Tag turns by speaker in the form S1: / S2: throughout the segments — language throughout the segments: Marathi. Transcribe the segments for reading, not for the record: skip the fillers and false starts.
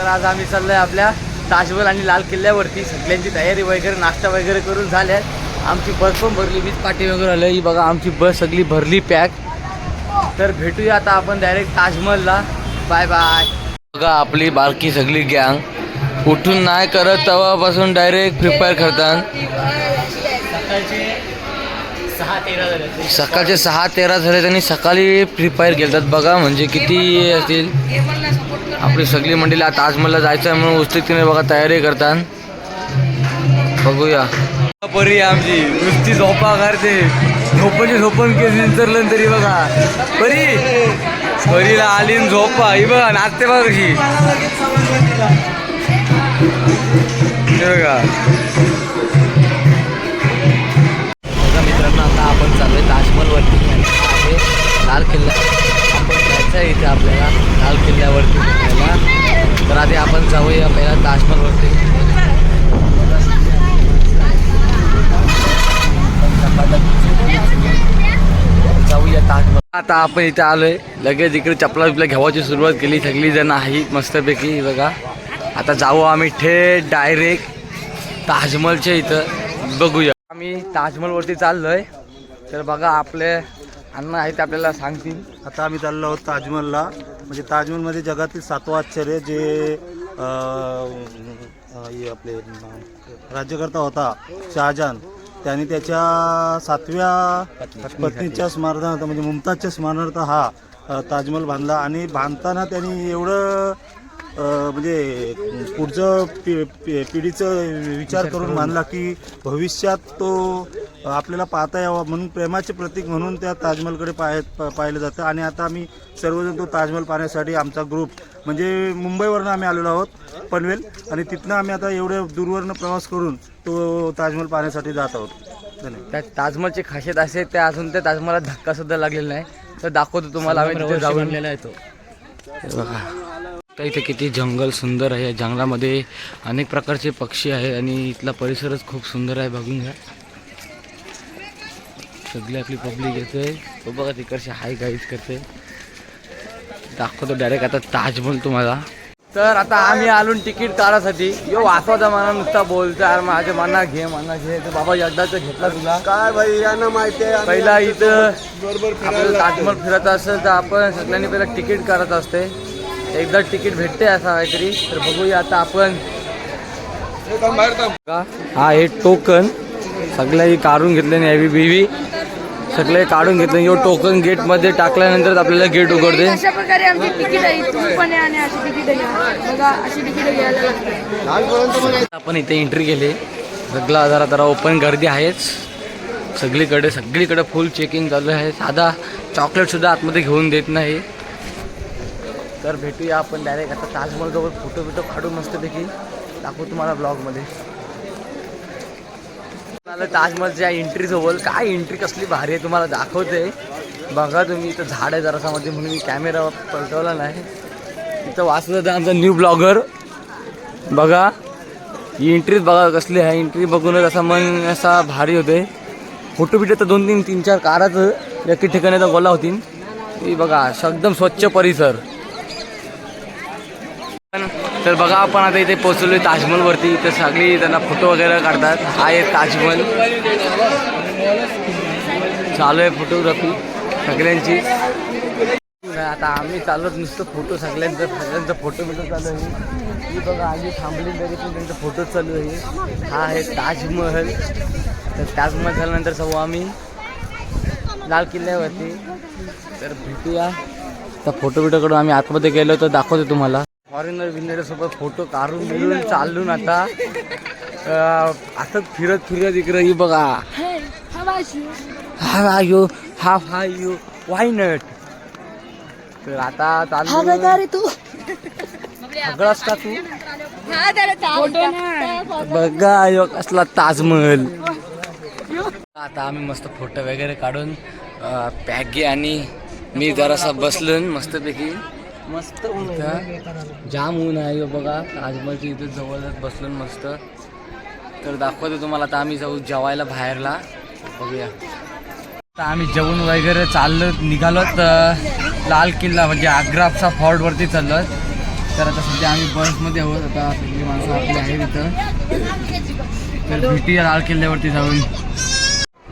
S1: तर आज आम्ही चाललोय आपल्या ताजमहल आणि लाल किल्ल्यावरती. सगळ्यांची तयारी वगैरे नाश्ता वगैरे करून झाल्या. आमची बस पण भरली, मीच पाठी वगैरे आलं. ही बघा आमची बस सगळी भरली पॅक. तर भेटूया आता आपण डायरेक्ट ताजमहलला. Bye bye. बघा आपली बारकी सगळी गँग उठून नाही करत तेव्हापासून डायरेक्ट प्रिपेअर करतात. सकाळचे 6:13 झाले आणि सकाळी प्रिपेअर केतात. बघा म्हणजे किती असतील. आपली सगळी मंडळी ताजमहलला जायचं आहे म्हणून उत्सुकतेने बघा तयारी करतात. बघूया. परी आमची नुसती झोपा करते. झोपून केस विचारलं तरी बघा परीला आली झोपा. ही बघा नाचते बघा कशी. बघा मित्रांनो, आता आपण चालू आहे ताजमहलवरती आहे लाल किल्ला. आपण जायचं आहे इथे आपल्याला लाल किल्ल्यावरती फिरायला. तर आधी आपण जाऊया पहिला ताजमहलवरती. जाऊया ताजमहल. आता आपण इथे आलोय. लगेच इकडे चपला बिपला घेवायची सुरुवात केली. सगळी जण आहेत मस्तपैकी. बघा आता जाऊ आम्ही थेट डायरेक्ट ताजमहलच्या इथं. बघूया. आम्ही ताजमहलवरती चाललोय. तर बघा आपले अण्णा आहेत आपल्याला सांगतील.
S2: आता आम्ही चाललो आहोत ताजमहलला. म्हणजे ताजमहलमध्ये जगातील 7वं आश्चर्य जे आपले राज्यकर्ता होता शहाजहान, त्यांनी त्याच्या 7व्या पत्नीच्या स्मरणार्थ म्हणजे मुमताजच्या स्मरणार्थ हा ताजमहल बांधला. आणि बांधताना त्यांनी एवढं म्हणजे पुढचं पिढीचं विचार करून बांधला की भविष्यात तो आपल्याला पाहता यावा म्हणून प्रेमाचे प्रतीक म्हणून त्या ताजमहलकडे पाहिलं जातं. आणि आता आम्ही सर्वजण तो ताजमहल पाहण्यासाठी आमचा ग्रुप म्हणजे मुंबईवरनं आम्ही आलेलो आहोत पनवेल. आणि तिथनं आम्ही आता एवढ्या दूरवरनं प्रवास करून तो ताजमहल पाहण्यासाठी जात आहोत. धन्यवाद.
S1: त्या ताजमहलची खासियत असे त्या अजून त्या ताजमहलात धक्का सुद्धा लागलेला नाही. तर दाखवतो तुम्हाला. आम्ही तिथे जाऊन आहे तो. बघा तर इथे किती जंगल सुंदर आहे. जंगलामध्ये अनेक प्रकारचे पक्षी आहे आणि इथला परिसरच खूप सुंदर आहे. बघून घ्या. सगळी आपली पब्लिक येते. तो बघा तिकडचे हाय गाईज करते. दाखवतो डायरेक्ट आता ताजमहल तुम्हाला. तर आता आम्ही आलो तिकीट काढायसाठी. यो वाचवाचा मना नुसता बोलतो यार माझे मना घे. तर बाबा एकदाच घेतला तुला
S2: काय भाई यांना माहिती आहे.
S1: पहिला इथं आपल्याला ताजमहल फिरत असेल तर आपण सगळ्यांनी पहिला तिकीट काढत असते. एकदा तिकीट भेटते असं काहीतरी. तर बघूया आता आपण. हा हे टोकन सगळ्यांनी काढून घेतले. नेव्ही बीवी सगळे काढून घेतले. यो टोकन गेट मध्ये टाकल्यानंतर आपल्याला गेट उघडते.
S3: अशा प्रकारे आमची तिकीट आहे. तुम्ही पण या आणि अशी तिकीट घ्या. बघा अशी तिकीट घ्यायला लागते.
S1: आपण इथे एंट्री केली. सगळा जरा ओपन गर्दी आहेच सगळीकडे फुल चेकिंग चालू आहे. साधा चॉकलेट सुद्धा आतमध्ये घेऊन देत नाही. तर भेटूया आपण डायरेक्ट आता ताजमहलजवळ. फोटो काढू मस्तपैकी दाखवू तुम्हाला ब्लॉगमध्ये. ताजमहलच्या एंट्री जवळ काय एंट्री कसली भारी आहे तुम्हाला दाखवते. बघा तुम्ही इथं झाड आहे जरासा मध्ये म्हणून मी कॅमेरा पलटवला नाही. इथं वाचलं तर आमचा न्यू ब्लॉगर. बघा ही एंट्रीच बघा कसली आहे. एंट्री बघूनच असा मन असा भारी होते. फोटो बिटो तर 2-3 काराचं एके ठिकाणी तर गोला होती. ही बघा एकदम स्वच्छ परिसर. तर बघा आपण आता इथे पोहोचलोय ताजमहलवरती. इथे सगळी त्यांना फोटो वगैरे काढतात. हा आहे ताजमहल. चालू आहे फोटोग्राफी सगळ्यांची. आता आम्ही चाललो नुसतं फोटो सगळ्यांचा फोटो चालू आहे. ही बघा आम्ही थांबली तरी पण त्यांचा फोटो चालू आहे. हा आहे ताजमहल. तर ताजमहल झाल्यानंतर जाऊ आम्ही लाल किल्ल्यावरती. तर भेटूया. तर फोटो कडून आम्ही आतमध्ये गेलो तर दाखवतो तुम्हाला. फॉरेनर सोबत फोटो काढून मिळून चालून आता असंच फिरत इकडे. ही बघा हाय यू वाय नॉट. तर आता चालू
S3: तू
S1: सगळंच का तू. बघा यो कसला ताजमहल. आता आम्ही मस्त फोटो वगैरे काढून पॅगी आणि मी जरासा बसलो मस्तपैकी. मस्त ऊन जाम ऊन आहे. बघा ताजमहलची इथं जवळच बसलो मस्त. तर दाखवतो तुम्हाला. आता आम्ही जाऊ जेवायला बाहेरला. बघूया. आता आम्ही जेवण वगैरे निघालो तर लाल किल्ला म्हणजे आग्राचा फोर्टवरती चाललो. तर आता सध्या आम्ही बसमध्ये आहोत. आता सगळी माणसं आपली आहेत इथं. तर भेटी लाल किल्ल्यावरती जाऊन.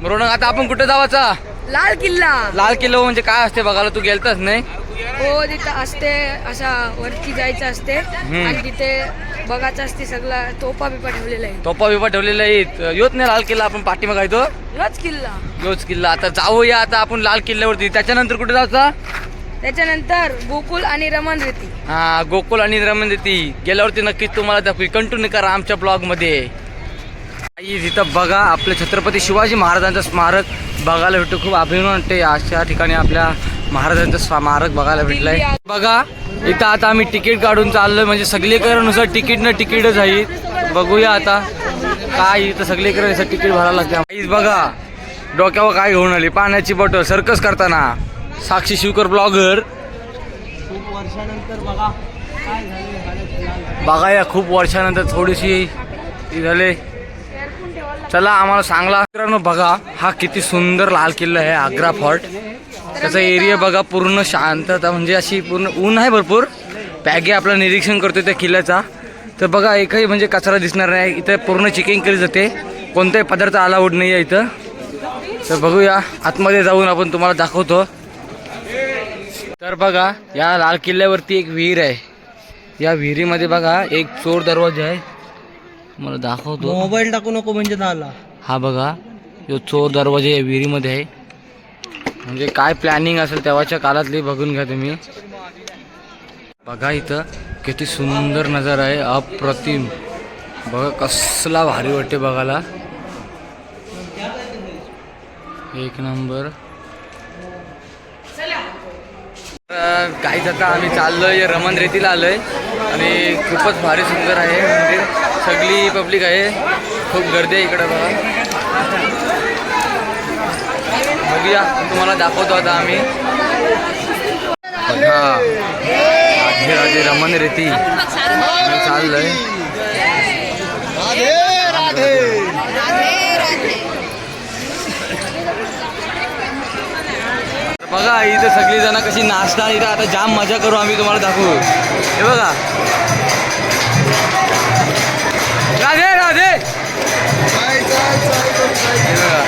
S1: बरोबर आता आपण कुठे जावाचा?
S3: लाल किल्ला.
S1: लाल किल्ला म्हणजे काय असते बघायला? तू गेलतास नाही?
S3: हो तिथं असते, असा वरती जायचं असते आणि तिथे बघायचं असते. सगळा तोफा बिपा ठेवलेला आहे.
S1: तोफा बिपा ठेवलेला आहे. योच नाही लाल किल्ला, आपण पाठीमाग आहे तो
S3: योच किल्ला.
S1: योच किल्ला. आता जाऊया आता आपण लाल किल्ल्यावरती. त्याच्यानंतर कुठे जायचा?
S3: त्याच्यानंतर गोकुल आणि रमण रेती.
S1: हा, गोकुल आणि रमण रेती गेल्यावरती नक्कीच तुम्हाला दाखवी. कंटिन्यू करा आमच्या ब्लॉग मध्ये. इथं बघा आपल्या छत्रपती शिवाजी महाराजांचं स्मारक बघायला भेटतो. खूप अभिमान वाटते अशा ठिकाणी आपल्या महाराजांचं स्मारक बघायला भेटलंय. बघा इथं आता आम्ही तिकीट काढून चाललोय. म्हणजे सगळीकडे नुसार तिकीट न तिकीटच आहे. बघूया आता काय इथं सगळीकडे नुसार तिकीट भरायला लागते. बघा डोक्यावर काय घेऊन आली? पाण्याची बॉटल. सर्कस करताना साक्षी शिवकर ब्लॉगर. खूप वर्षानंतर बघा या खूप वर्षानंतर थोडीशी झाले. चला आम्हाला सांगला. मित्रांनो बघा हा किती सुंदर लाल किल्ला आहे, आग्रा फोर्ट. त्याचा एरिया बघा पूर्ण शांतता, म्हणजे अशी पूर्ण ऊन आहे भरपूर. पॅगे आपलं निरीक्षण करतोय त्या किल्ल्याचा. तर बघा एकही म्हणजे कचरा दिसणार नाही. इथं पूर्ण चेकिंग केली जाते. कोणताही पदार्थ अलाउड नाही आहे इथं. तर बघूया आतमध्ये जाऊन आपण तुम्हाला दाखवतो. तर बघा या लाल किल्ल्यावरती एक विहीर आहे. या विहिरीमध्ये बघा एक चोर दरवाजा आहे. मला दाखवतो.
S4: मोबाईल टाकू नको म्हणजे झाला.
S1: हा बघा जो चोर दरवाजा या विहिरीमध्ये आहे. म्हणजे काय प्लॅनिंग असेल तेव्हाच्या काळातली बघून घ्या तुम्ही. बघा इथं किती सुंदर नजारा आहे, अप्रतिम. बघा कसला भारी वाटते बघायला, एक नंबर. काहीच आता आम्ही चाललोय रमण रेतीला आलोय आणि खूपच भारी सुंदर आहे मंदिर. सगळी पब्लिक आहे, खूप गर्दी आहे इकडं. बघूया तुम्हाला दाखवतो आता आम्ही. राधे राधे रमण रेती चाललोय. बघा इथं सगळी जण कशी नाचतात. इथं आता जाम मजा करू आम्ही, तुम्हाला दाखवू. हे बघा राधे राधे. हे बघा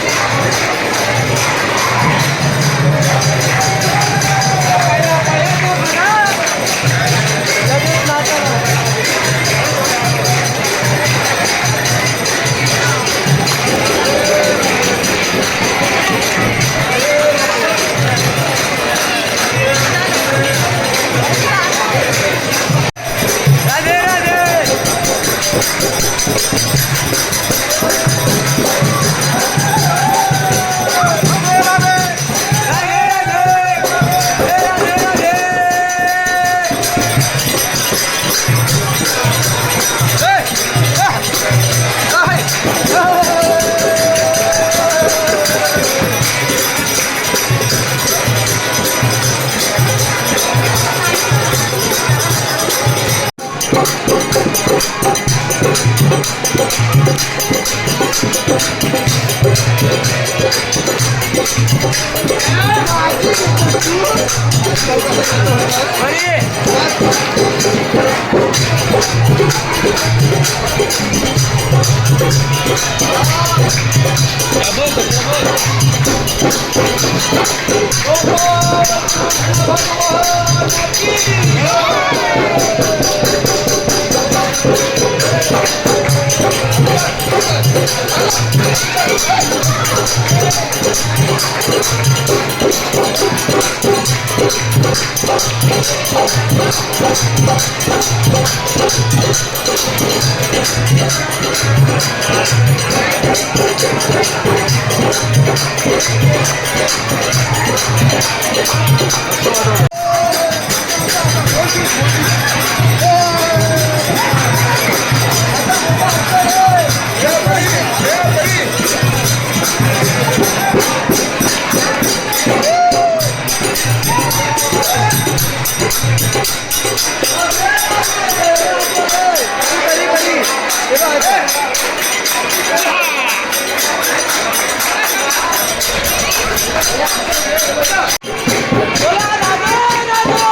S3: बोला राधे राधे.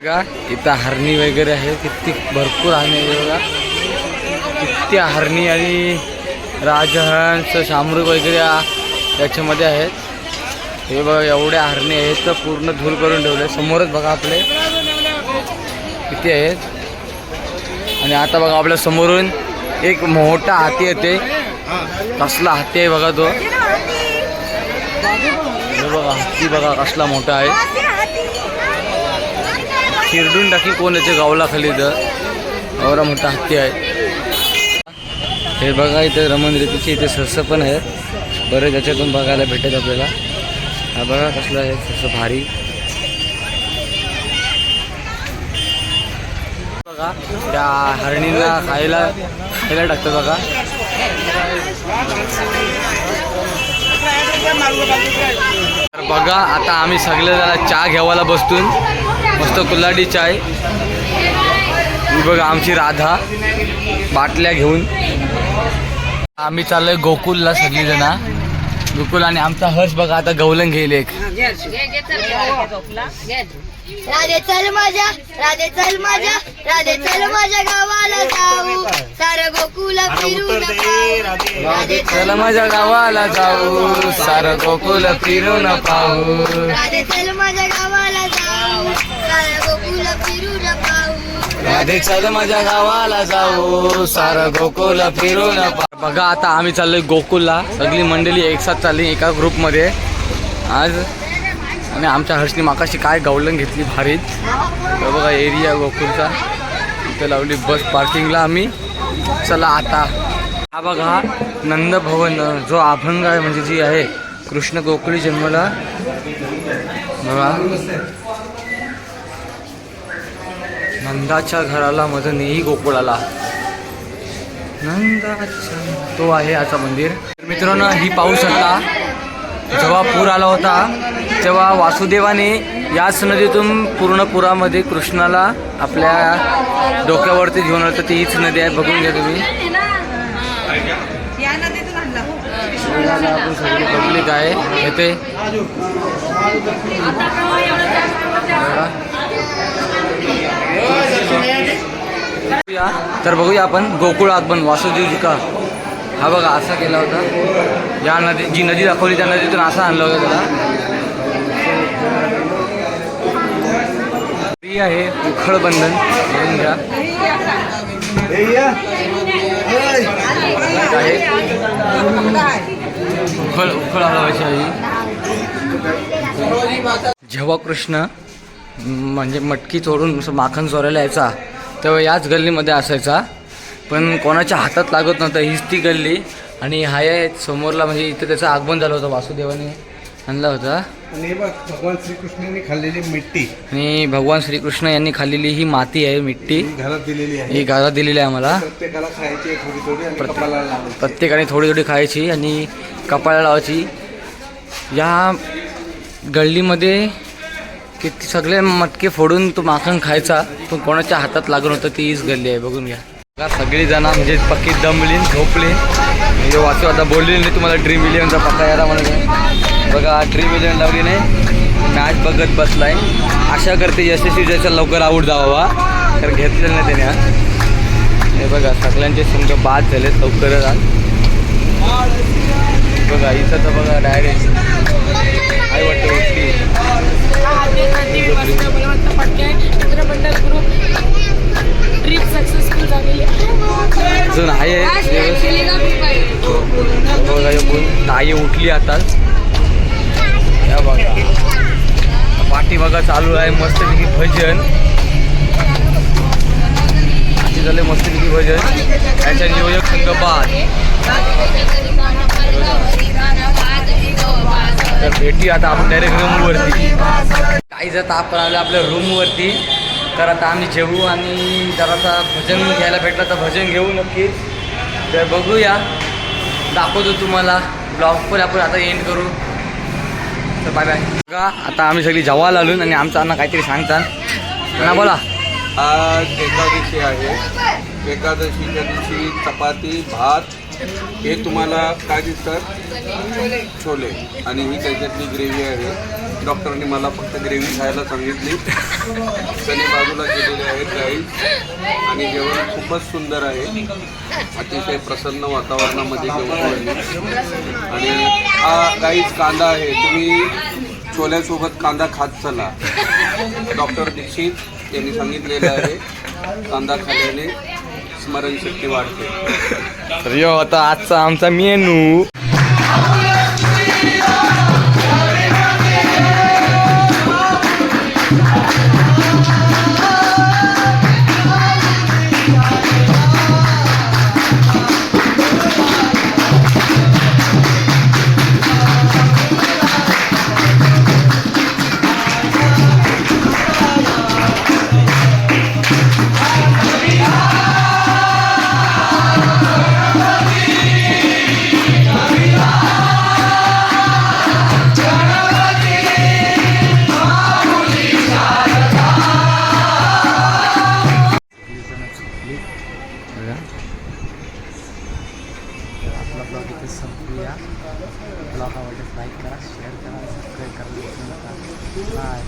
S1: बघा इथं हरणी वगैरे आहे, किती भरपूर हरणी आहे बघा, किती हरणी आणि राजहंस शामरुख वगैरे याच्यामध्ये आहेत. हे बघा एवढ्या हरणी आहेत तर पूर्ण धूर करून ठेवले. समोरच बघा आपले किती आहेत. आणि आता बघा आपल्या समोरून एक मोठा हाती येते. कसला हाती आहे बघा तो. हे बघा हत्ती बघा कसला मोठा आहे. चिरडून टाकी कोण याच्या गावला खाली तर एवढा मोठा हत्ती आहे. हे बघा इथे रमण रेतीचे इथे सस पण आहेत बरं, त्याच्यातून बघायला भेटेल आपल्याला. हा बघा कसला आहे सस भारी. बघा त्या हरणींना खायला टाकतात बघा. तर बघा आता आम्ही सगळे जरा चहा घ्यावाला बसतून, मस्त कुल्हाडी चाय. ही बघा आमची राधा बाटल्या घेऊन. आम्ही चाललोय गोकुलला सगळीजण. गोकुल आणि आमचा हर्ष बघा आता गवलन घेईल एक.
S4: राधे चल माझ्या, राधे चल माझ्या, राधे चल माझ्या गावाला जाऊ, सारं गोकुल फिरून पाहू.
S1: राधे चल माझ्या गावाला जाऊ, सारं गोकुल फिरून पाहू.
S4: राधे चल माझ्या गावाला जाऊ, सारं गोकुल फिरून पाहू.
S1: राधे चल माझ्या गावाला जाऊ, सारं गोकुल फिरून पाहू. बघा आता आम्ही चाललोय गोकुलला. सगळी मंडळी एकसाथ चालली एका ग्रुपमध्ये आज. आणि आमच्या हर्षनी माकाशी काय गवलन घेतली भारीच. तर बघा एरिया गोकुलचा इथं लावली बस पार्किंगला आम्ही. चला आता हा बघा नंदभवन जो अभंग आहे म्हणजे जी आहे कृष्ण गोकुळी जन्मला. बघा नंदाच्या घराला माझं नेही गोकुळाला. नंदाच्या तो आहे याचा मंदिर. मित्रांनो ही पाहू शकता जेव्हा पूर आला होता तेव्हा वासुदेवाने याच नदीतून पूर्ण पुरामध्ये कृष्णाला आपल्या डोक्यावरती घेऊन आलं. तर हीच नदी आहे, बघून घ्या तुम्ही. सगळी पब्लिक आहे येते. तर बघूया आपण गोकुळ आगमन वासुदेवजी का. हा बघा असा केला होता. या नदी जी नदी दाखवली त्या नदीतून असा आणलं होतं त्याला. आहे उखळ बंधन बघून घ्या. उखळ हलवायची आहे. जेव्हा कृष्ण म्हणजे मटकी चोरून माखन चोरायला यायचा तेव्हा याच गल्लीमध्ये असायचा, पण कोणाच्या हातात लागत नव्हतं. हीच ती गल्ली. आणि हा आहे समोरला म्हणजे इथं त्याचं आगमन झालं होतं, वासुदेवाने आणला होता.
S5: आणि भगवान श्रीकृष्णांनी खाल्लेली मिट्टी
S1: आणि भगवान श्रीकृष्ण यांनी खाल्लेली ही माती आहे, मिट्टी
S5: घरात दिलेली आहे.
S1: ही घरात दिलेली आहे आम्हाला.
S5: प्रत्येकाला खायची थोडी थोडी आणि कपाळाला लावायची.
S1: प्रत्येकाने थोडी थोडी खायची आणि कपाळाला लावायची. या गल्लीमध्ये किती सगळे मटके फोडून तो माखन खायचा, पण कोणाच्या हातात लागून होतं. तीच गल्ली आहे, बघून घ्या. सगळी जण म्हणजे पक्की दमली झोपली. म्हणजे वाचू आता बोलली नाही तुम्हाला ड्रीम इलेव्हनचा पक्का याला म्हणून. बघा ड्रीम इलेव्हन लावली नाही, मॅच बघत बसलाय. आशा करते यशस्वी ज्याच्या लवकर आऊट जावा, कारण घेतलेलं नाही त्याने. हे बघा सगळ्यांचे संघ बाद झाले लवकरच आज. बघा इथं तर बघा डायरेक्ट आई वाटतं उठली. अजून आहे ताई उठली आता. या बघा पाठी बघा चालू आहे मस्तपैकी भजन. असे झाले मस्तपैकी भजन. याच्या नियोजक संघ बाद. तर भेटी आता आपण डायरेक्ट रूमवरती. काही जर ताप आलं आपल्या रूमवरती तर आता आम्ही जेवू आणि जरासा भजन घ्यायला भेटलं तर भजन घेऊ नक्कीच. तर बघूया, दाखवतो तुम्हाला ब्लॉग पण आपण आता एंड करू. तर बाय बाय. बघा आता आम्ही सगळी जेवायला आलो आणि आमचं अण्णा काहीतरी सांगतात ना, बोला.
S5: आज एकादशी आहे. एकादशीच्या दिवशी चपाती भात हे तुम्हाला काय दिसतात छोले आणि ही त्याच्यातली ग्रेव्ही आहे. डॉक्टरने मला फक्त ग्रेव्ही खायला सांगितली. त्यांनी बाजूला केलेले आहेत राईस आणि जेवण खूपच सुंदर आहे. अतिशय प्रसन्न वातावरणामध्ये जेवण आहे. आणि हा काहीच कांदा आहे, तुम्ही छोल्यासोबत कांदा खात चला. डॉक्टर दीक्षित यांनी सांगितलेलं आहे कांदा खाल्ल्याने स्मरणशक्ती वाढते.
S1: तर यो आता आजचा आमचा मेनू. आपला ब्लॉग इथे संपूया. ब्लॉग आवडल्यास लाईक करा, शेअर करा, सबस्क्राईब करा. बाय.